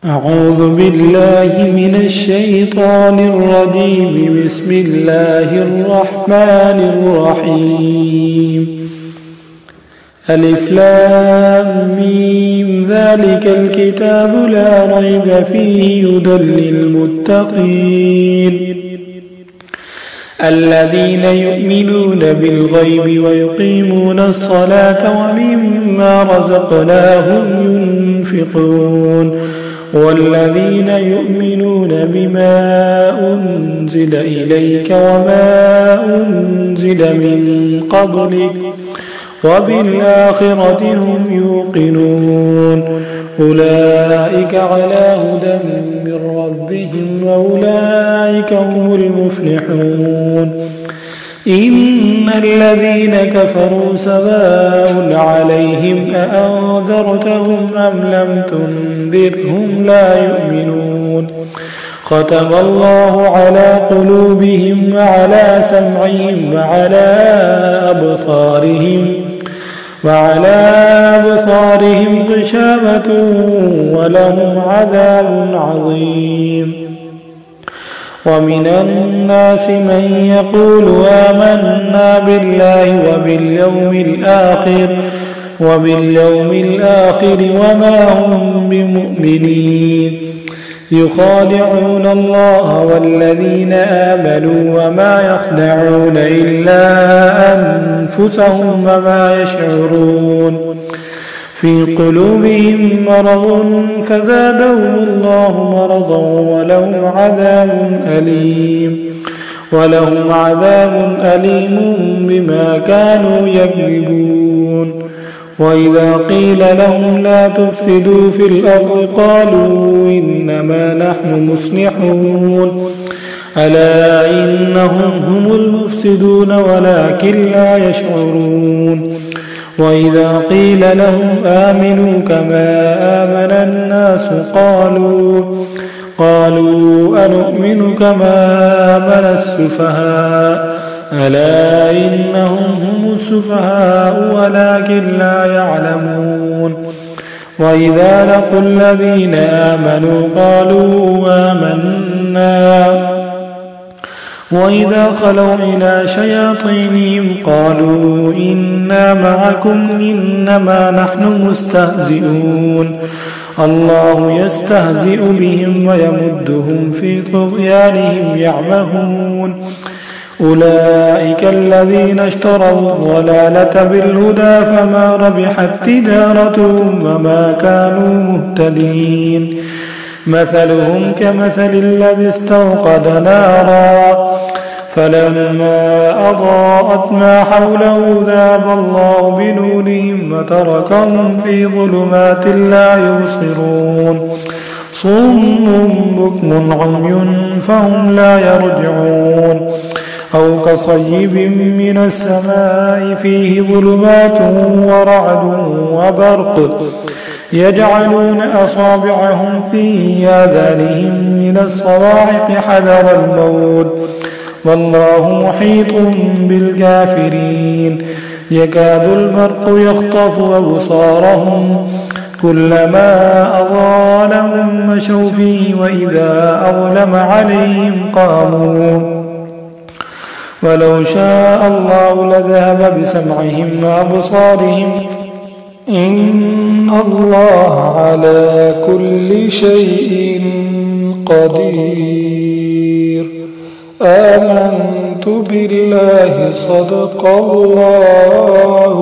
أعوذ بالله من الشيطان الرجيم. بسم الله الرحمن الرحيم. ألف لام ميم. ذلك الكتاب لا ريب فيه هدى للمتقين الذين يؤمنون بالغيب ويقيمون الصلاة ومما رزقناهم ينفقون والذين يؤمنون بما أنزل إليك وما أنزل من قبلك وبالآخرة هم يوقنون أولئك على هدى من ربهم وأولئك هم المفلحون. إن الذين كفروا سواء عليهم أأنذرتهم أم لم تنذرهم لا يؤمنون. ختم الله على قلوبهم وعلى سمعهم وعلى أبصارهم غشاوة ولهم عذاب عظيم. ومن الناس من يقول آمنا بالله وباليوم الآخر وما هم بمؤمنين يخادعون الله والذين آمنوا وما يخدعون إلا أنفسهم وما يشعرون. في قلوبهم مرض فزادهم الله مرضا ولهم عذاب أليم بما كانوا يكذبون. وإذا قيل لهم لا تفسدوا في الأرض قالوا إنما نحن مصلحون ألا إنهم هم المفسدون ولكن لا يشعرون. وإذا قيل لهم آمنوا كما آمن الناس قالوا أنؤمن كما آمن السفهاء ألا إنهم هم السفهاء ولكن لا يعلمون. وإذا لقوا الذين آمنوا قالوا آمنا وإذا خلوا إلى شياطينهم قالوا إنا معكم إنما نحن مستهزئون. الله يستهزئ بهم ويمدهم في طغيانهم يعمهون. أولئك الذين اشتروا الضلالة بالهدى فما ربحت تجارتهم وما كانوا مهتدين. مثلهم كمثل الذي استوقد نارا فلما أضاءت ما حوله ذهب الله بنورهم وتركهم في ظلمات لا يبصرون. صم بكم عمي فهم لا يرجعون. أو كصيب من السماء فيه ظلمات ورعد وبرق يجعلون أصابعهم في آذانهم من الصواعق حذر الموت والله محيط بالكافرين. يكاد البرق يخطف أبصارهم كلما أضاء لهم مشوا فيه وإذا أظلم عليهم قاموا. ولو شاء الله لذهب بسمعهم وأبصارهم إن الله على كل شيء قدير. آمنت بالله صدق الله